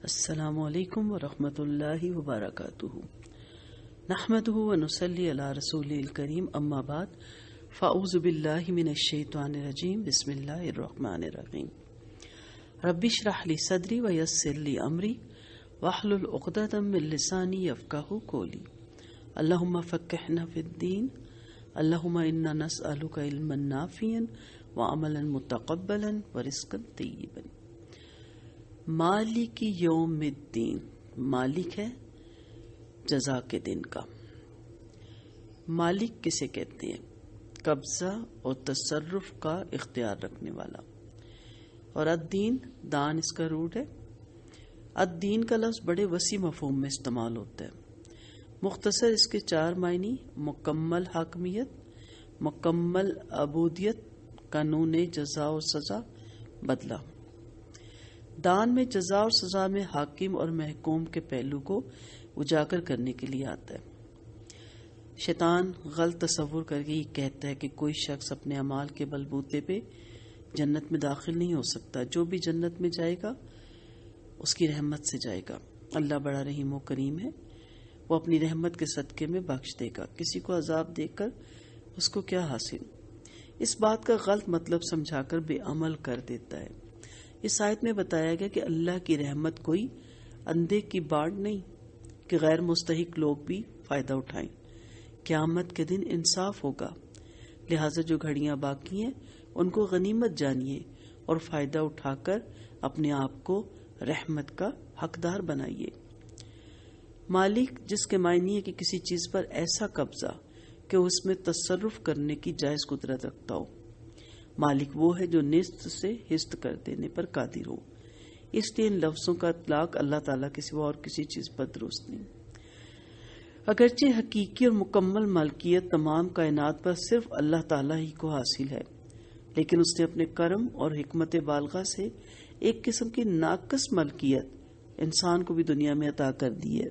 السلام علیکم ورحمۃ اللہ وبرکاتہ نحمدہ ونصلی علی رسول الکریم اما بعد فاعوذ باللہ من الشیطان الرجیم بسم اللہ الرحمن الرحیم رب اشرح لی صدری ویسر لی امری واحلل عقدۃ من لسانی یفقہوا قولی اللہم فقہنا فی الدین اللہم انا نسألک علما نافعا وعملا متقبلا ورزقا طیبا۔ مالک یوم الدین، مالک ہے جزا کے دن کا۔ مالک کسے کہتے ہیں؟ قبضہ اور تصرف کا اختیار رکھنے والا۔ اور الدین، دان اس کا روٹ ہے۔ الدین کا لفظ بڑے وسیع مفہوم میں استعمال ہوتا ہے۔ مختصر اس کے 4 معنی: مکمل حاکمیت، مکمل عبودیت، قانون جزا اور سزا، بدلہ۔ دان میں جزا اور سزا میں حاکم اور محکوم کے پہلو کو اجاگر کرنے کے لیے آتا ہے۔ شیطان غلط تصور کر کے یہ کہتا ہے کہ کوئی شخص اپنے اعمال کے بلبوتے پہ جنت میں داخل نہیں ہو سکتا، جو بھی جنت میں جائے گا اس کی رحمت سے جائے گا۔ اللہ بڑا رحیم و کریم ہے، وہ اپنی رحمت کے صدقے میں بخش دے گا۔ کسی کو عذاب دے کر اس کو کیا حاصل؟ اس بات کا غلط مطلب سمجھا کر بے عمل کر دیتا ہے۔ اس آیت میں بتایا گیا کہ اللہ کی رحمت کوئی اندھے کی باڑ نہیں کہ غیر مستحق لوگ بھی فائدہ اٹھائیں۔ قیامت کے دن انصاف ہوگا، لہٰذا جو گھڑیاں باقی ہیں ان کو غنیمت جانیے اور فائدہ اٹھا کر اپنے آپ کو رحمت کا حقدار بنائیے۔ مالک، جس کے معنی ہے کہ کسی چیز پر ایسا قبضہ کہ اس میں تصرف کرنے کی جائز قدرت رکھتا ہو۔ مالک وہ ہے جو نصف سے حصت کر دینے پر قادر ہو۔ اس لیے ان لفظوں کا اطلاق اللہ تعالیٰ کے سوا اور کسی چیز پر درست نہیں۔ اگرچہ حقیقی اور مکمل مالکیت تمام کائنات پر صرف اللہ تعالیٰ ہی کو حاصل ہے، لیکن اس نے اپنے کرم اور حکمت بالغہ سے ایک قسم کی ناقص ملکیت انسان کو بھی دنیا میں عطا کر دی ہے۔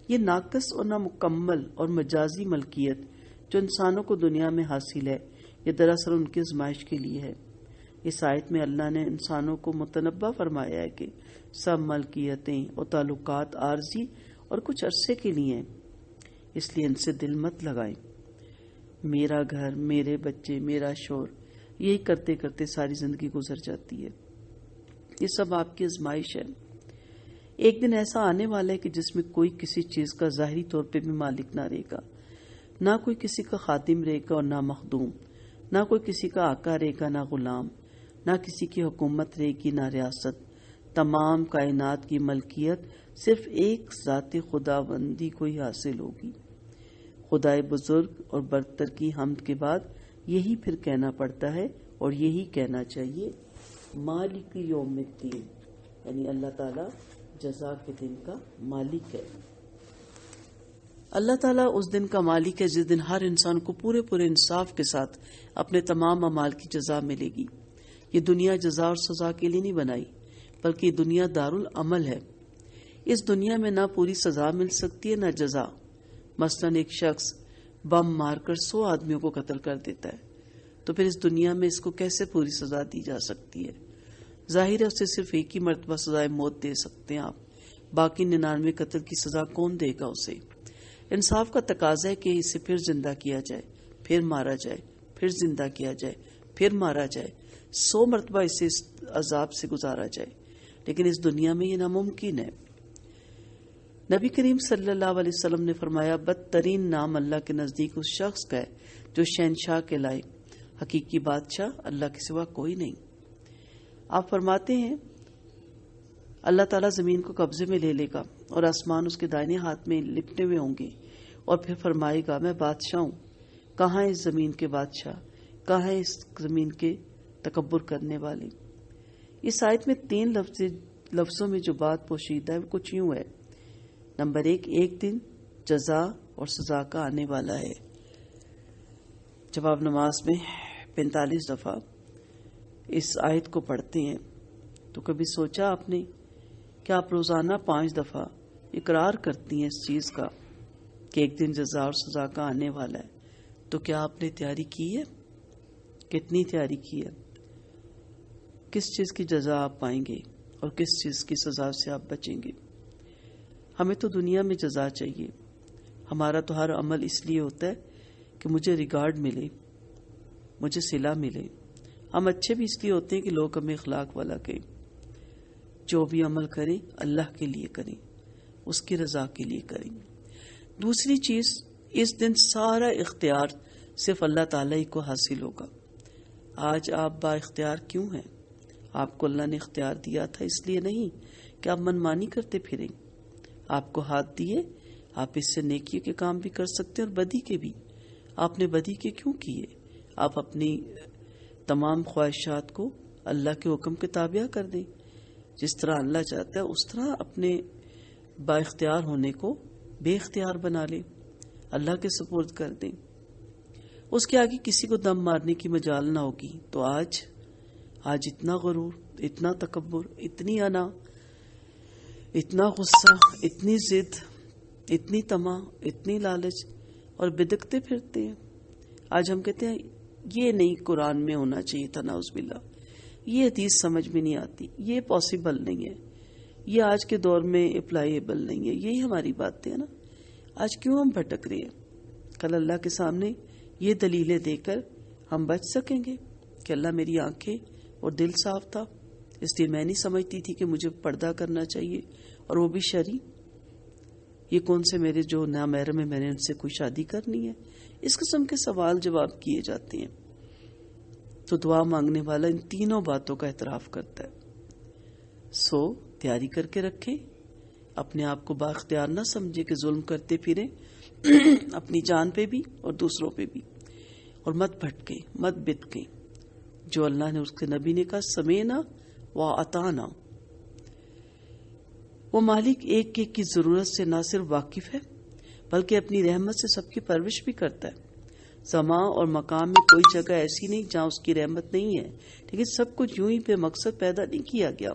یہ ناقص اور نامکمل اور مجازی ملکیت جو انسانوں کو دنیا میں حاصل ہے، یہ دراصل ان کی آزمائش کے لیے ہے۔ اس آیت میں اللہ نے انسانوں کو متنبہ فرمایا ہے کہ سب ملکیتیں اور تعلقات عارضی اور کچھ عرصے کے لیے ہیں، اس لیے ان سے دل مت لگائیں۔ میرا گھر، میرے بچے، میرا شوہر، یہی کرتے کرتے ساری زندگی گزر جاتی ہے۔ یہ سب آپ کی آزمائش ہے۔ ایک دن ایسا آنے والا ہے کہ جس میں کوئی کسی چیز کا ظاہری طور پہ بھی مالک نہ رہے گا، نہ کوئی کسی کا خادم رہے گا اور نہ مخدوم، نہ کوئی کسی کا آقا رہے گا نہ غلام، نہ کسی کی حکومت رہے گی نہ ریاست۔ تمام کائنات کی ملکیت صرف ایک ذات خداوندی کو ہی حاصل ہوگی۔ خدائے بزرگ اور برتر کی حمد کے بعد یہی پھر کہنا پڑتا ہے اور یہی کہنا چاہیے، مالک یوم الدین، یعنی اللہ تعالیٰ جزا کے دن کا مالک ہے۔ اللہ تعالیٰ اس دن کا مالک ہے جس دن ہر انسان کو پورے انصاف کے ساتھ اپنے تمام اعمال کی جزا ملے گی۔ یہ دنیا جزا اور سزا کے لیے نہیں بنائی، بلکہ یہ دنیا دارالعمل ہے۔ اس دنیا میں نہ پوری سزا مل سکتی ہے نہ جزا۔ مثلاً ایک شخص بم مار کر 100 آدمیوں کو قتل کر دیتا ہے، تو پھر اس دنیا میں اس کو کیسے پوری سزا دی جا سکتی ہے؟ ظاہر ہے اسے صرف ایک ہی مرتبہ سزائے موت دے سکتے ہیں آپ، باقی 99 قتل کی سزا کون دے گا اسے؟ انصاف کا تقاضا ہے کہ اسے پھر زندہ کیا جائے، پھر مارا جائے، پھر زندہ کیا جائے، پھر مارا جائے، 100 مرتبہ اسے اس عذاب سے گزارا جائے، لیکن اس دنیا میں یہ ناممکن ہے۔ نبی کریم صلی اللہ علیہ وسلم نے فرمایا، بدترین نام اللہ کے نزدیک اس شخص کا ہے جو شہنشاہ کہلائے، حقیقی بادشاہ اللہ کے سوا کوئی نہیں۔ آپ فرماتے ہیں اللہ تعالیٰ زمین کو قبضے میں لے لے گا اور آسمان اس کے دائنے ہاتھ میں لپٹے ہوئے ہوں گے، اور پھر فرمائے گا، میں بادشاہ ہوں، کہاں ہے اس زمین کے بادشاہ، کہاں ہے اس زمین کے تکبر کرنے والے؟ اس آیت میں 3 لفظوں میں جو بات پوشیدہ ہے وہ کچھ یوں ہے۔ نمبر 1، ایک دن جزا اور سزا کا آنے والا ہے۔ جب آپ نماز میں 45 دفعہ اس آیت کو پڑھتے ہیں تو کبھی سوچا آپ نے کہ آپ روزانہ 5 دفعہ اقرار کرتی ہیں اس چیز کا کہ ایک دن جزا اور سزا کا آنے والا ہے، تو کیا آپ نے تیاری کی ہے؟ کتنی تیاری کی ہے؟ کس چیز کی جزا آپ پائیں گے اور کس چیز کی سزا سے آپ بچیں گے. ہمیں تو دنیا میں جزا چاہیے. ہمارا تو ہر عمل اس لیے ہوتا ہے کہ مجھے ریگارڈ ملے، مجھے صلہ ملے. ہم اچھے بھی اس لیے ہوتے ہیں کہ لوگ ہمیں اخلاق والا کہیں. جو بھی عمل کریں اللہ کے لیے کریں، اس کی رضا کے لیے کریں. دوسری چیز، اس دن سارا اختیار صرف اللہ تعالیٰ ہی کو حاصل ہوگا. آج آپ با اختیار کیوں ہیں؟ آپ کو اللہ نے اختیار دیا تھا اس لیے نہیں کہ آپ منمانی کرتے پھریں. آپ کو ہاتھ دیے، آپ اس سے نیکی کے کام بھی کر سکتے ہیں اور بدی کے بھی. آپ نے بدی کے کیوں کیے؟ آپ اپنی تمام خواہشات کو اللہ کے حکم کے تابع کر دیں. جس طرح اللہ چاہتا ہے اس طرح اپنے با اختیار ہونے کو بے اختیار بنا لیں، اللہ کے سپرد کر دیں. اس کے آگے کسی کو دم مارنے کی مجال نہ ہوگی. تو آج اتنا غرور، اتنا تکبر، اتنی انا، اتنا غصہ، اتنی ضد، اتنی طمع، اتنی لالچ، اور بدکتے پھرتے ہیں. آج ہم کہتے ہیں یہ نہیں قرآن میں ہونا چاہیے تھا، نعوذ باللہ، یہ حدیث سمجھ میں نہیں آتی، یہ پاسبل نہیں ہے، یہ آج کے دور میں اپلائیبل نہیں ہے. یہی ہماری باتیں ہیں نا. آج کیوں ہم بھٹک رہے ہیں؟ کل اللہ کے سامنے یہ دلیلیں دے کر ہم بچ سکیں گے کہ اللہ میری آنکھیں اور دل صاف تھا، اس لیے میں نہیں سمجھتی تھی کہ مجھے پردہ کرنا چاہیے، اور وہ بھی شرعی. یہ کون سے میرے جو نامحرم ہے، میں نے ان سے کوئی شادی کرنی ہے؟ اس قسم کے سوال جواب کیے جاتے ہیں. تو دعا مانگنے والا ان تینوں باتوں کا اعتراف کرتا ہے. سو تیاری کر کے رکھیں، اپنے آپ کو بااختیار نہ سمجھے کہ ظلم کرتے پھریں اپنی جان پہ بھی اور دوسروں پہ بھی. اور مت بھٹکے، مت بتکے. جو اللہ نے اس کے نبی نے کہا سمینا و اطانا. وہ مالک ایک ایک کی ضرورت سے نہ صرف واقف ہے بلکہ اپنی رحمت سے سب کی پرورش بھی کرتا ہے. زمان اور مقام میں کوئی جگہ ایسی نہیں جہاں اس کی رحمت نہیں ہے، لیکن سب کچھ یوں ہی بے مقصد پیدا نہیں کیا گیا،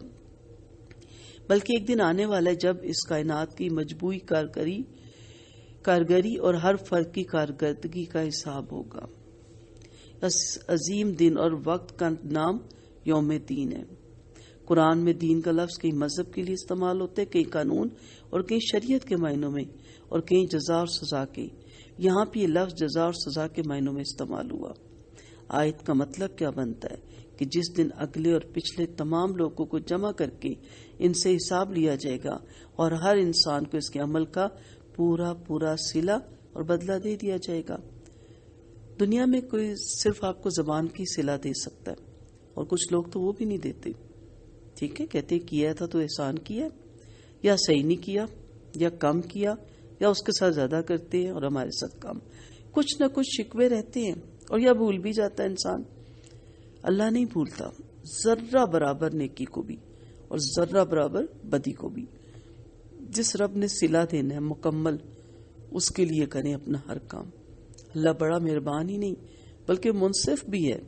بلکہ ایک دن آنے والا ہے جب اس کائنات کی مجموعی کارگری اور ہر فرد کی کارکردگی کا حساب ہوگا. اس عظیم دن اور وقت کا نام یوم دین ہے. قرآن میں دین کا لفظ کہیں مذہب کے لیے استعمال ہوتے ہیں، کہیں قانون اور کہیں شریعت کے معنوں میں، اور کہیں جزا اور سزا کے. یہاں بھی یہ لفظ جزا اور سزا کے معنوں میں استعمال ہوا. آیت کا مطلب کیا بنتا ہے کہ جس دن اگلے اور پچھلے تمام لوگوں کو جمع کر کے ان سے حساب لیا جائے گا اور ہر انسان کو اس کے عمل کا پورا پورا صلہ اور بدلہ دے دیا جائے گا. دنیا میں کوئی صرف آپ کو زبان کی صلہ دے سکتا ہے، اور کچھ لوگ تو وہ بھی نہیں دیتے. ٹھیک ہے، کہتے کیا تھا تو احسان کیا، یا صحیح نہیں کیا، یا کم کیا، یا اس کے ساتھ زیادہ کرتے ہیں اور ہمارے ساتھ کم. کچھ نہ کچھ شکوے رہتے ہیں، اور یا بھول بھی جاتا ہے انسان. اللہ نہیں بھولتا ذرہ برابر نیکی کو بھی اور ذرہ برابر بدی کو بھی. جس رب نے صلہ دینا ہے مکمل، اس کے لیے کریں اپنا ہر کام. اللہ بڑا مہربان ہی نہیں بلکہ منصف بھی ہے،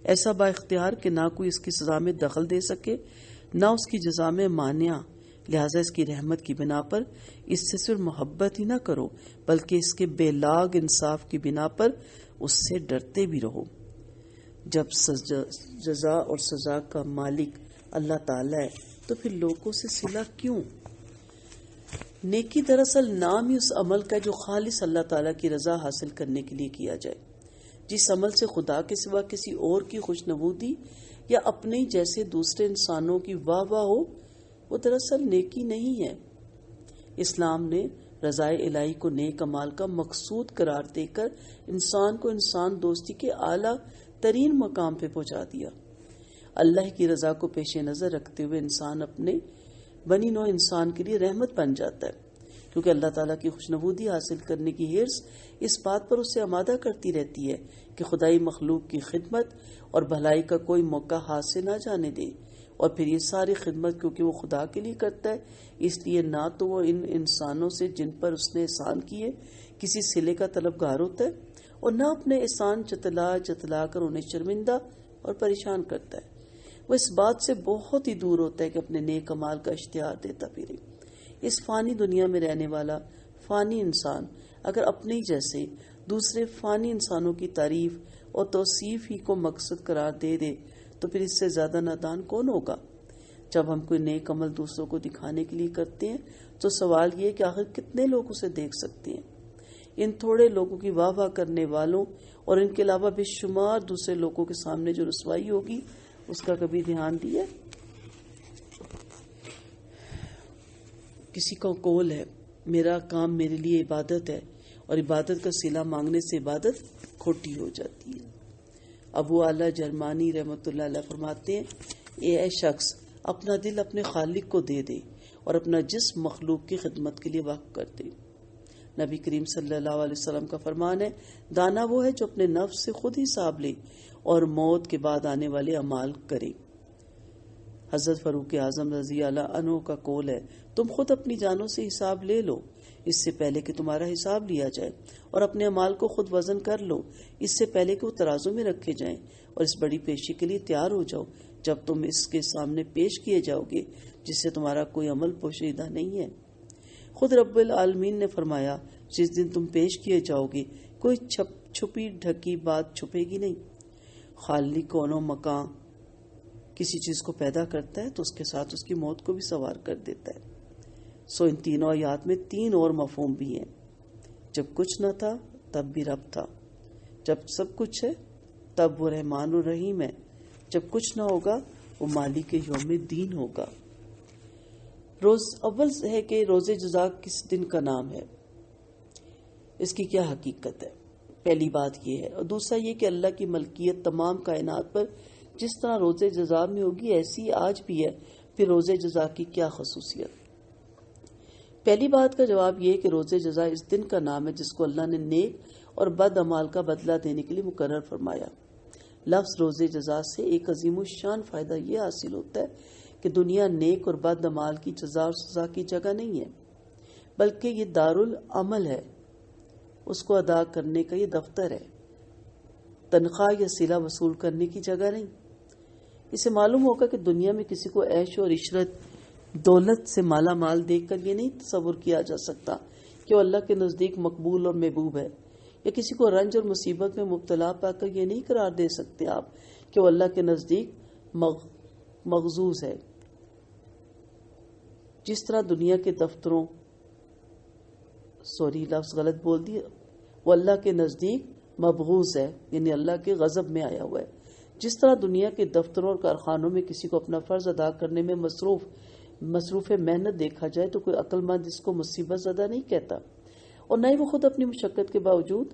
ایسا با اختیار کہ نہ کوئی اس کی سزا میں دخل دے سکے نہ اس کی جزا میں مانع. لہٰذا اس کی رحمت کی بنا پر اس سے صرف محبت ہی نہ کرو بلکہ اس کے بے لاگ انصاف کی بنا پر اس سے ڈرتے بھی رہو. جب جزا اور سزا کا مالک اللہ تعالیٰ ہے تو پھر لوگوں سے صلہ کیوں؟ نیکی دراصل نام ہی اس عمل کا جو خالص اللہ تعالیٰ کی رضا حاصل کرنے کے لیے کیا جائے. جس عمل سے خدا کے سوا کسی اور کی خوشنودی یا اپنے جیسے دوسرے انسانوں کی واہ واہ ہو، وہ دراصل نیکی نہیں ہے. اسلام نے رضائے الہی کو نیک اعمال کا مقصود قرار دے کر انسان کو انسان دوستی کے اعلیٰ ترین مقام پہ پہنچا دیا. اللہ کی رضا کو پیش نظر رکھتے ہوئے انسان اپنے بنی نوع انسان کے لیے رحمت بن جاتا ہے، کیونکہ اللہ تعالیٰ کی خوشنودی حاصل کرنے کی حرص اس بات پر اسے آمادہ کرتی رہتی ہے کہ خدائی مخلوق کی خدمت اور بھلائی کا کوئی موقع ہاتھ سے نہ جانے دے. اور پھر یہ ساری خدمت کیونکہ وہ خدا کے لیے کرتا ہے، اس لیے نہ تو وہ ان انسانوں سے جن پر اس نے احسان کیے کسی صلے کا طلبگار ہوتا ہے، اور نہ اپنے احسان جتلا کر انہیں شرمندہ اور پریشان کرتا ہے. وہ اس بات سے بہت ہی دور ہوتا ہے کہ اپنے نیک اعمال کا اشتہار دیتا پھرے. اس فانی دنیا میں رہنے والا فانی انسان اگر اپنے ہی جیسے دوسرے فانی انسانوں کی تعریف اور توصیف ہی کو مقصد قرار دے دے تو پھر اس سے زیادہ نادان کون ہوگا؟ جب ہم کوئی نیک عمل دوسروں کو دکھانے کے لیے کرتے ہیں تو سوال یہ کہ آخر کتنے لوگ اسے دیکھ سکتے ہیں؟ ان تھوڑے لوگوں کی واہ واہ کرنے والوں اور ان کے علاوہ بے شمار دوسرے لوگوں کے سامنے جو رسوائی ہوگی اس کا کبھی دھیان دیا؟ کسی کا قول ہے میرا کام میرے لیے عبادت ہے اور عبادت کا صلہ مانگنے سے عبادت کھوٹی ہو جاتی ہے۔ ابو اعلیٰ جرمانی رحمۃ اللہ علیہ فرماتے ہیں اے شخص اپنا دل اپنے خالق کو دے دے اور اپنا جسم مخلوق کی خدمت کے لیے وقف کر دے۔ نبی کریم صلی اللہ علیہ وسلم کا فرمان ہے دانا وہ ہے جو اپنے نفس سے خود حساب لے اور موت کے بعد آنے والے اعمال کرے۔ حضرت فاروق اعظم رضی اللہ عنہ کا قول ہے تم خود اپنی جانوں سے حساب لے لو اس سے پہلے کہ تمہارا حساب لیا جائے، اور اپنے اعمال کو خود وزن کر لو اس سے پہلے کہ وہ ترازو میں رکھے جائیں، اور اس بڑی پیشی کے لیے تیار ہو جاؤ جب تم اس کے سامنے پیش کیے جاؤ گے جس سے تمہارا کوئی عمل پوشیدہ نہیں ہے۔ خود رب العالمین نے فرمایا جس دن تم پیش کیے جاؤ گے کوئی چھپی ڈھکی بات چھپے گی نہیں۔ خالق کون و مکان کسی چیز کو پیدا کرتا ہے تو اس کے ساتھ اس کی موت کو بھی سوار کر دیتا ہے۔ سو ان تینوں آیات میں تین اور مفہوم بھی ہیں۔ جب کچھ نہ تھا تب بھی رب تھا، جب سب کچھ ہے تب وہ رحمان و رحیم ہے، جب کچھ نہ ہوگا وہ مالک یوم دین ہوگا۔ روز اول ہے کہ روز جزا کس دن کا نام ہے، اس کی کیا حقیقت ہے، پہلی بات یہ ہے، اور دوسرا یہ کہ اللہ کی ملکیت تمام کائنات پر جس طرح روز جزا میں ہوگی ایسی آج بھی ہے، پھر روز جزا کی کیا خصوصیت؟ پہلی بات کا جواب یہ کہ روز جزا اس دن کا نام ہے جس کو اللہ نے نیک اور بد اعمال کا بدلہ دینے کے لیے مقرر فرمایا۔ لفظ روز جزا سے ایک عظیم الشان فائدہ یہ حاصل ہوتا ہے کہ دنیا نیک اور بد اعمال کی جزا اور سزا کی جگہ نہیں ہے، بلکہ یہ دارالعمل ہے، اس کو ادا کرنے کا یہ دفتر ہے، تنخواہ یا صلہ وصول کرنے کی جگہ نہیں۔ اسے معلوم ہوگا کہ دنیا میں کسی کو عیش اور عشرت دولت سے مالا مال دیکھ کر یہ نہیں تصور کیا جا سکتا کہ وہ اللہ کے نزدیک مقبول اور محبوب ہے، یا کسی کو رنج اور مصیبت میں مبتلا پا کر یہ نہیں قرار دے سکتے آپ کہ وہ اللہ کے نزدیک مغزوز ہے۔ جس طرح دنیا کے دفتروں لفظ غلط بول دیا، وہ اللہ کے نزدیک مبغوض ہے، یعنی اللہ کے غضب میں آیا ہوا ہے۔ جس طرح دنیا کے دفتروں اور کارخانوں میں کسی کو اپنا فرض ادا کرنے میں مصروف محنت دیکھا جائے تو کوئی عقل مند اس کو مصیبت زدہ نہیں کہتا، اور نہ ہی وہ خود اپنی مشقت کے باوجود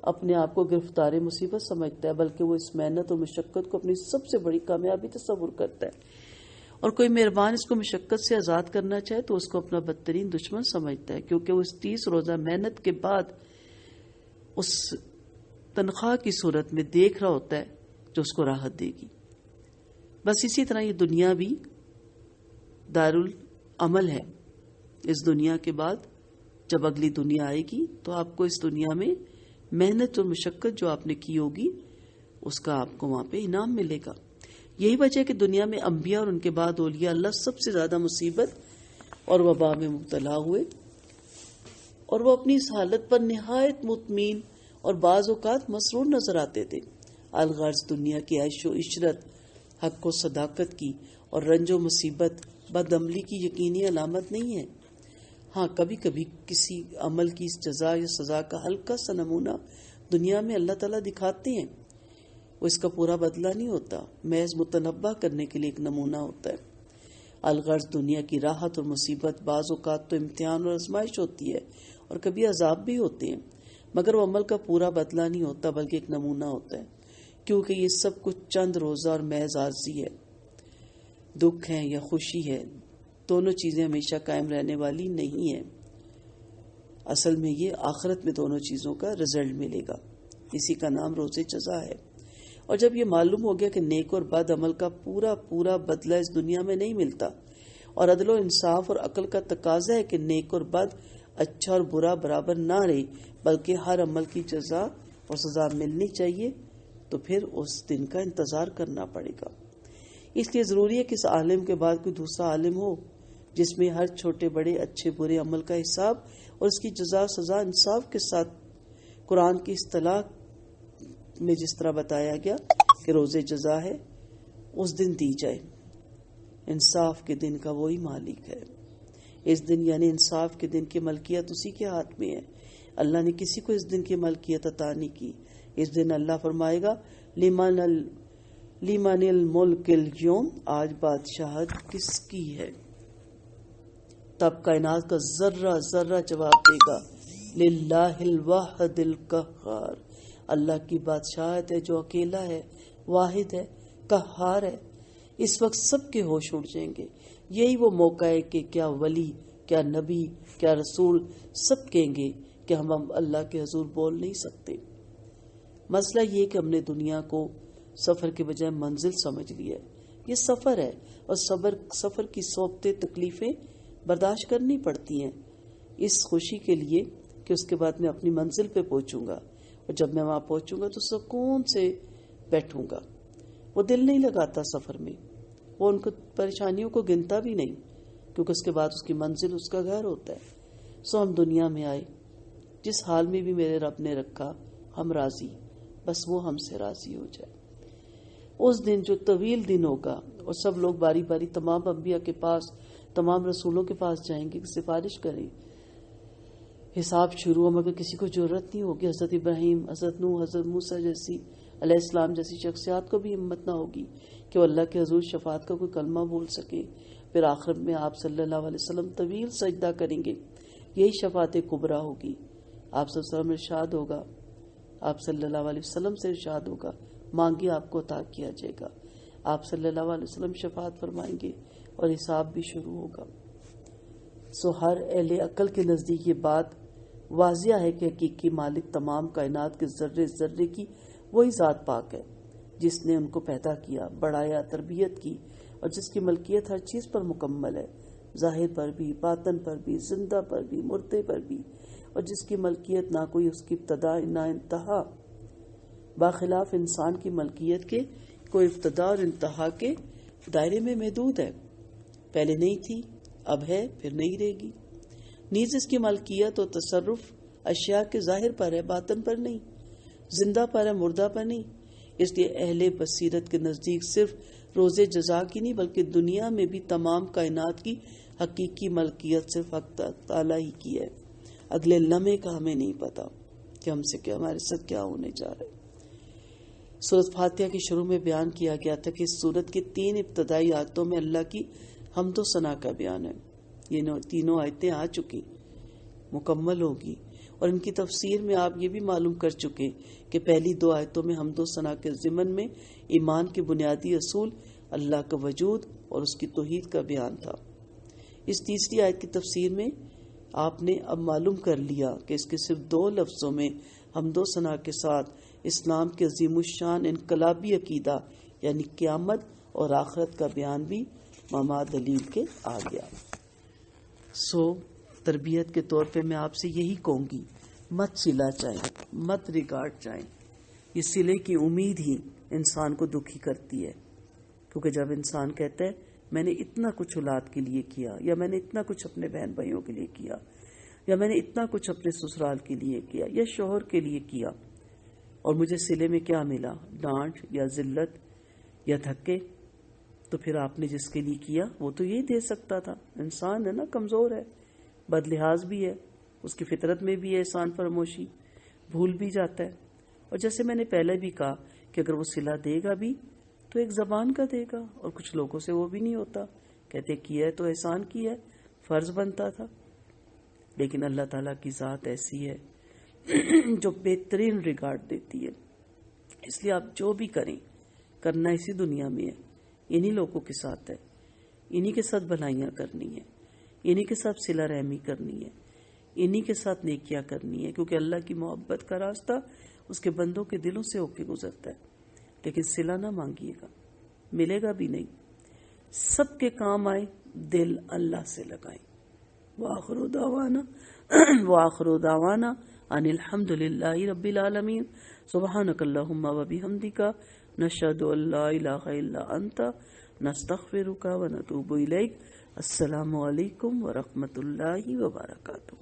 اپنے آپ کو گرفتار مصیبت سمجھتا ہے، بلکہ وہ اس محنت اور مشقت کو اپنی سب سے بڑی کامیابی تصور کرتا ہے، اور کوئی مہربان اس کو مشقت سے آزاد کرنا چاہے تو اس کو اپنا بدترین دشمن سمجھتا ہے، کیونکہ وہ اس 30 روزہ محنت کے بعد اس تنخواہ کی صورت میں دیکھ رہا ہوتا ہے جو اس کو راحت دے گی۔ بس اسی طرح یہ دنیا بھی دارالعمل ہے۔ اس دنیا کے بعد جب اگلی دنیا آئے گی تو آپ کو اس دنیا میں محنت اور مشقت جو آپ نے کی ہوگی اس کا آپ کو وہاں پہ انعام ملے گا۔ یہی وجہ ہے کہ دنیا میں انبیاء اور ان کے بعد اولیاء اللہ سب سے زیادہ مصیبت اور وبا میں مبتلا ہوئے، اور وہ اپنی اس حالت پر نہایت مطمئن اور بعض اوقات مسرور نظر آتے تھے۔ الغرض دنیا کی عیش و عشرت حق و صداقت کی اور رنج و مصیبت بد عملی کی یقینی علامت نہیں ہے۔ ہاں کبھی کبھی کسی عمل کی جزا یا سزا کا ہلکا سا نمونہ دنیا میں اللہ تعالیٰ دکھاتے ہیں، وہ اس کا پورا بدلہ نہیں ہوتا، محض متنبہ کرنے کے لیے ایک نمونہ ہوتا ہے۔ الغرض دنیا کی راحت اور مصیبت بعض اوقات تو امتحان اور آزمائش ہوتی ہے اور کبھی عذاب بھی ہوتے ہیں، مگر وہ عمل کا پورا بدلہ نہیں ہوتا بلکہ ایک نمونہ ہوتا ہے، کیونکہ یہ سب کچھ چند روزہ اور محض عارضی ہے۔ دکھ ہے یا خوشی ہے، دونوں چیزیں ہمیشہ قائم رہنے والی نہیں ہیں۔ اصل میں یہ آخرت میں دونوں چیزوں کا رزلٹ ملے گا، اسی کا نام روز جزا ہے۔ اور جب یہ معلوم ہو گیا کہ نیک اور بد عمل کا پورا بدلہ اس دنیا میں نہیں ملتا، اور عدل و انصاف اور عقل کا تقاضا ہے کہ نیک اور بد، اچھا اور برا برابر نہ رہے بلکہ ہر عمل کی جزا اور سزا ملنی چاہیے، تو پھر اس دن کا انتظار کرنا پڑے گا۔ اس لیے ضروری ہے کہ اس عالم کے بعد کوئی دوسرا عالم ہو جس میں ہر چھوٹے بڑے اچھے برے عمل کا حساب اور اس کی جزا و سزا انصاف کے ساتھ قرآن کی اصطلاح میں جس طرح بتایا گیا کہ روز جزا ہے اس دن دی جائے۔ انصاف کے دن کا وہی مالک ہے. اس دن یعنی انصاف کے دن کی ملکیت اسی کے ہاتھ میں ہے. اللہ نے کسی کو اس دن کی ملکیت عطا نہیں کی. اس دن اللہ فرمائے گا لمن الملک اليوم، آج بادشاہت کس کی ہے. تب کائنات کا ذرہ ذرہ جواب دے گا للہ الواحد القہار، اللہ کی بادشاہت ہے جو اکیلا ہے، واحد ہے، قہار ہے. اس وقت سب کے ہوش اڑ جائیں گے. یہی وہ موقع ہے کہ کیا ولی، کیا نبی، کیا رسول سب کہیں گے کہ ہم اللہ کے حضور بول نہیں سکتے. مسئلہ یہ کہ ہم نے دنیا کو سفر کے بجائے منزل سمجھ لیا ہے. یہ سفر ہے اور سفر کی صعوبتیں تکلیفیں برداشت کرنی پڑتی ہیں اس خوشی کے لیے کہ اس کے بعد میں اپنی منزل پہ پہنچوں گا، اور جب میں وہاں پہنچوں گا تو سکون سے بیٹھوں گا. وہ دل نہیں لگاتا سفر میں، وہ ان کو پریشانیوں کو گنتا بھی نہیں، کیونکہ اس کے بعد اس کی منزل اس کا گھر ہوتا ہے. سو ہم دنیا میں آئے، جس حال میں بھی میرے رب نے رکھا ہم راضی، بس وہ ہم سے راضی ہو جائے. اس دن جو طویل دن ہوگا اور سب لوگ باری باری تمام انبیاء کے پاس، تمام رسولوں کے پاس جائیں گے کہ سفارش کریں. حساب شروع ہو مگر کسی کو ضرورت نہیں ہوگی. حضرت ابراہیم، حضرت نوح، حضرت موسیٰ جیسی علیہ السلام جیسی شخصیات کو بھی ہمت نہ ہوگی کہ وہ اللہ کے حضور شفاعت کا کوئی کلمہ بول سکے. پھر آخر میں آپ صلی اللہ علیہ وسلم طویل سجدہ کریں گے، یہی شفاعت کبریٰ ہوگی. آپ صلی اللہ علیہ وسلم ارشاد ہوگا، آپ صلی اللہ علیہ وسلم سے ارشاد ہوگا، مانگے آپ کو عطا کیا جائے گا. آپ صلی اللہ علیہ وسلم شفاعت فرمائیں گے اور حساب بھی شروع ہوگا. سو ہر اہل عقل کے نزدیک یہ بات واضح ہے کہ حقیقی مالک تمام کائنات کے ذرے ذرے کی وہی ذات پاک ہے جس نے ان کو پیدا کیا، بڑھایا، تربیت کی، اور جس کی ملکیت ہر چیز پر مکمل ہے، ظاہر پر بھی، باطن پر بھی، زندہ پر بھی، مردے پر بھی، اور جس کی ملکیت نہ کوئی اس کی ابتدا نہ انتہا، باخلاف انسان کی ملکیت کے کوئی ابتدا اور انتہا کے دائرے میں محدود ہے. پہلے نہیں تھی، اب ہے، پھر نہیں رہے گی. نیز اس کی ملکیت اور تصرف اشیاء کے ظاہر پر ہے، باطن پر نہیں، زندہ پر ہے، مردہ پر نہیں. اس لیے اہل بصیرت کے نزدیک صرف روز جزا کی نہیں بلکہ دنیا میں بھی تمام کائنات کی حقیقی ملکیت صرف حق تعالیٰ ہی کی ہے. اگلے لمحے کا ہمیں نہیں پتا کہ ہم سے کیا، ہمارے ساتھ کیا ہونے جا رہا ہے. سورۃ فاتحہ کے شروع میں بیان کیا گیا تھا کہ اس سورت کی 3 ابتدائی آیتوں میں اللہ کی حمد و ثنا کا بیان ہے. یہ تینوں آیتیں آ چکی، مکمل ہوگی، اور ان کی تفسیر میں آپ یہ بھی معلوم کر چکے کہ پہلی 2 آیتوں میں حمد و ثنا کے ضمن میں ایمان کے بنیادی اصول، اللہ کا وجود اور اس کی توحید کا بیان تھا. اس تیسری آیت کی تفسیر میں آپ نے اب معلوم کر لیا کہ اس کے صرف 2 لفظوں میں حمد و ثنا کے ساتھ اسلام کے عظیم الشان انقلابی عقیدہ یعنی قیامت اور آخرت کا بیان بھی ماما دلیل کے آ گیا. سو تربیت کے طور پہ میں آپ سے یہی کہوں گی، مت سلا چاہیں، مت ریگارڈ چاہیں. یہ سلے کی امید ہی انسان کو دکھی کرتی ہے، کیونکہ جب انسان کہتا ہے میں نے اتنا کچھ اولاد کے لیے کیا، یا میں نے اتنا کچھ اپنے بہن بھائیوں کے لیے کیا، یا میں نے اتنا کچھ اپنے سسرال کے لیے کیا یا شوہر کے لیے کیا، اور مجھے صلے میں کیا ملا، ڈانٹ یا ذلت یا دھکے، تو پھر آپ نے جس کے لیے کیا وہ تو یہی دے سکتا تھا. انسان ہے نا، کمزور ہے، بد لحاظ بھی ہے، اس کی فطرت میں بھی ہے احسان فراموشی، بھول بھی جاتا ہے. اور جیسے میں نے پہلے بھی کہا کہ اگر وہ صلہ دے گا بھی تو ایک زبان کا دے گا، اور کچھ لوگوں سے وہ بھی نہیں ہوتا، کہتے کیا ہے تو احسان کیا ہے، فرض بنتا تھا. لیکن اللہ تعالیٰ کی ذات ایسی ہے جو بہترین ریگارڈ دیتی ہے. اس لیے آپ جو بھی کریں، کرنا اسی دنیا میں ہے، انہی لوگوں کے ساتھ ہے، انہی کے ساتھ بھلائیاں کرنی ہے، انہی کے ساتھ صلہ رحمی کرنی ہے، انہی کے ساتھ نیکیاں کرنی ہے، کیونکہ اللہ کی محبت کا راستہ اس کے بندوں کے دلوں سے ہو کے گزرتا ہے. لیکن صلہ نہ مانگیے گا، ملے گا بھی نہیں. سب کے کام آئے، دل اللہ سے لگائیں. وآخر دعوانا ان الحمد للہ رب العالمین. سبحانک اللہم و بحمدک، نشہد ان لا الہ الا انت، نستغفرک و نتوب الیک. السلام علیکم ورحمۃ اللہ وبرکاتہ.